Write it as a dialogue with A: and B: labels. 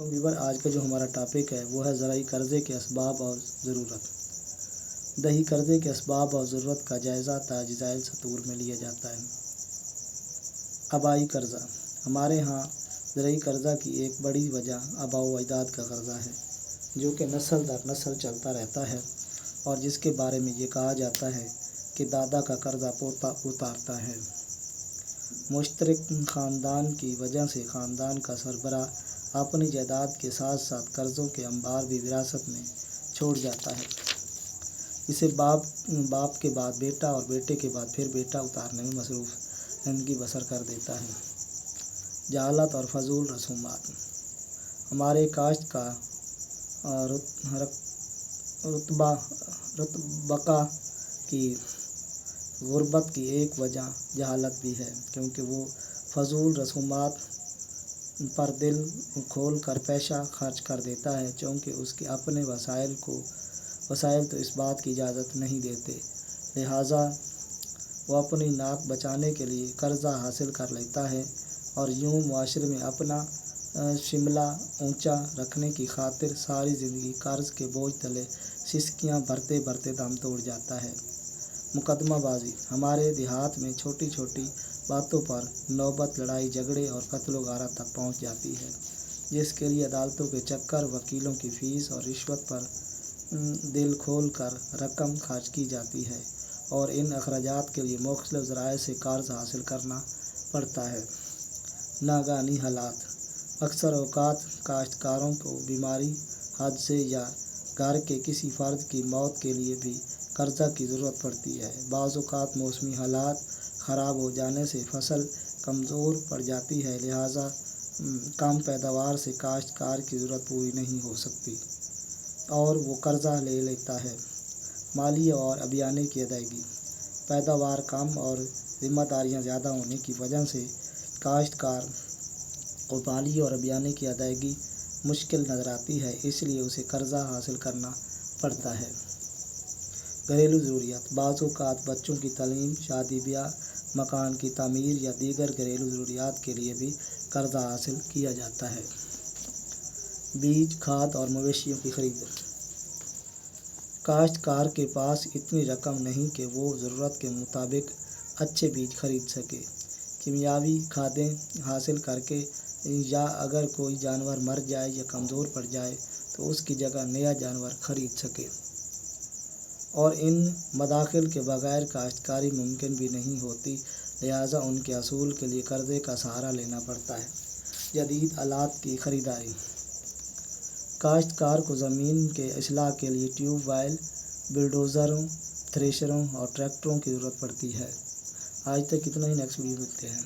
A: تو ویور آج کا جو ہمارا ٹاپک ہے وہ ہے زرعی قرضے کے اسباب اور ضرورت۔ دیہی قرضے کے اسباب اور ضرورت کا جائزہ تاج ذیل سطور میں لیا جاتا ہے۔ آبائی قرضہ۔ ہمارے ہاں زرعی قرضہ کی ایک بڑی وجہ آباء و اجداد کا قرضہ ہے، جو کہ نسل در نسل چلتا رہتا ہے اور جس کے بارے میں یہ کہا جاتا ہے کہ دادا کا قرضہ پوتا اتارتا ہے۔ مشترک خاندان کی وجہ سے خاندان کا سربراہ اپنی جائیداد کے ساتھ ساتھ قرضوں کے انبار بھی وراثت میں چھوڑ جاتا ہے۔ اسے باپ کے بعد بیٹا اور بیٹے کے بعد پھر بیٹا اتارنے میں مصروف زندگی بسر کر دیتا ہے۔ جہالت اور فضول رسومات۔ ہمارے کاشت کا رتبہ کی غربت کی ایک وجہ جہالت بھی ہے، کیونکہ وہ فضول رسومات پر دل کھول کر پیسہ خرچ کر دیتا ہے، چونکہ اس کے اپنے وسائل تو اس بات کی اجازت نہیں دیتے، لہٰذا وہ اپنی ناک بچانے کے لیے قرضہ حاصل کر لیتا ہے اور یوں معاشرے میں اپنا شملہ اونچا رکھنے کی خاطر ساری زندگی قرض کے بوجھ تلے سسکیاں بھرتے بھرتے دم توڑ جاتا ہے۔ مقدمہ بازی۔ ہمارے دیہات میں چھوٹی چھوٹی باتوں پر نوبت لڑائی جھگڑے اور قتل و غارت تک پہنچ جاتی ہے، جس کے لیے عدالتوں کے چکر، وکیلوں کی فیس اور رشوت پر دل کھول کر رقم خرچ کی جاتی ہے اور ان اخراجات کے لیے مختلف ذرائع سے قرض حاصل کرنا پڑتا ہے۔ ناگہانی حالات۔ اکثر اوقات کاشتکاروں کو بیماری، حادثے یا گھر کے کسی فرد کی موت کے لیے بھی قرضہ کی ضرورت پڑتی ہے۔ بعض اوقات موسمی حالات خراب ہو جانے سے فصل کمزور پڑ جاتی ہے، لہٰذا کم پیداوار سے کاشتکار کی ضرورت پوری نہیں ہو سکتی اور وہ قرضہ لے لیتا ہے۔ مالیہ اور ابیانے کی ادائیگی۔ پیداوار کم اور ذمہ داریاں زیادہ ہونے کی وجہ سے کاشتکار کو مالیہ اور ابیانے کی ادائیگی مشکل نظر آتی ہے، اس لیے اسے قرضہ حاصل کرنا پڑتا ہے۔ گھریلو ضروریات۔ بعض اوقات بچوں کی تعلیم، شادی بیاہ، مکان کی تعمیر یا دیگر گھریلو ضروریات کے لیے بھی قرضہ حاصل کیا جاتا ہے۔ بیج، کھاد اور مویشیوں کی خرید۔ کاشتکار کے پاس اتنی رقم نہیں کہ وہ ضرورت کے مطابق اچھے بیج خرید سکے، کیمیاوی کھادیں حاصل کر کے یا اگر کوئی جانور مر جائے یا کمزور پڑ جائے تو اس کی جگہ نیا جانور خرید سکے، اور ان مداخل کے بغیر کاشتکاری ممکن بھی نہیں ہوتی، لہٰذا ان کے حصول کے لیے قرضے کا سہارا لینا پڑتا ہے۔ جدید آلات کی خریداری۔ کاشتکار کو زمین کے اصلاح کے لیے ٹیوب ویل، بلڈوزروں، تھریشروں اور ٹریکٹروں کی ضرورت پڑتی ہے۔ آج تک اتنا ہی، نیکسٹ ویڈیو ملتے ہیں۔